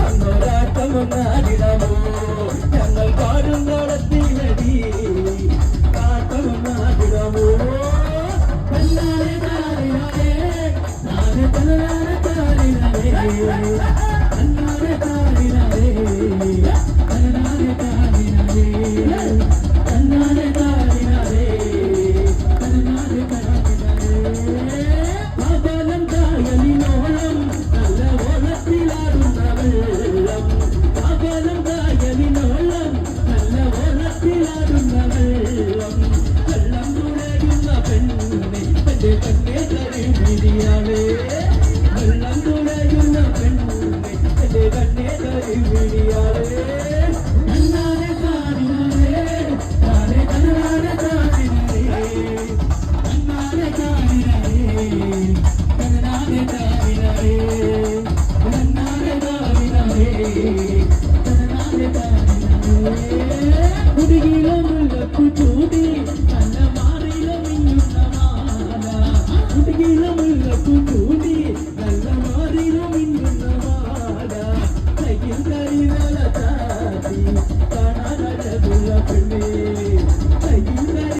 അന്നൊരാട്ടമൊന്നാടിടമോ ഞങ്ങൾ പാടും നടത്തിലടി ആട്ടമൊന്നാടിടമോ തന്നാലെ താരിനാലേ നാലെ തന്നാലെ താരിനാലേ തന്നാലെ താരിനാലേ തന്നാലെ താരിനാലേ തന്നാലെ താരിനാലേ തന്നാലെ താരിനാലേ പാപലം കായലിനോളം നല്ല ഓളത്തിലാടുന്ന വെള്ളം പാപലം കായലിനോളം നല്ല ഓളത്തിലാടുന്ന വെള്ളം വെള്ളം തുഴയുന്ന പെണ്ണെ എന്റെ കണ്ണേ തരുമിടിയാളേ വെള്ളം തുഴയുന്ന പെണ്ണെ എന്റെ കണ്ണേ തരുമിടിയാളേ തന്നാലെ താരിനാലേ താരെ തന്നാലെ താരിനാലേ തന്നാലെ താരിനാലേ തന്നാലെ താരിനാലേ തന്നാലെ താരിനാലേ തന്നാലെ താരിനാലേ കുടിയിലെ മുല്ലപ്പൂ ചൂടി നല്ല മാറിയിലെ മിന്നുന്ന മാല കുടിയിലെ മുല്ലപ്പൂ ചൂടി നല്ല മാറിയിലെ മിന്നുന്ന മാല കയ്യിൽ കരിവല താത്തി കാണാനഴകുള്ള പെണ്ണേ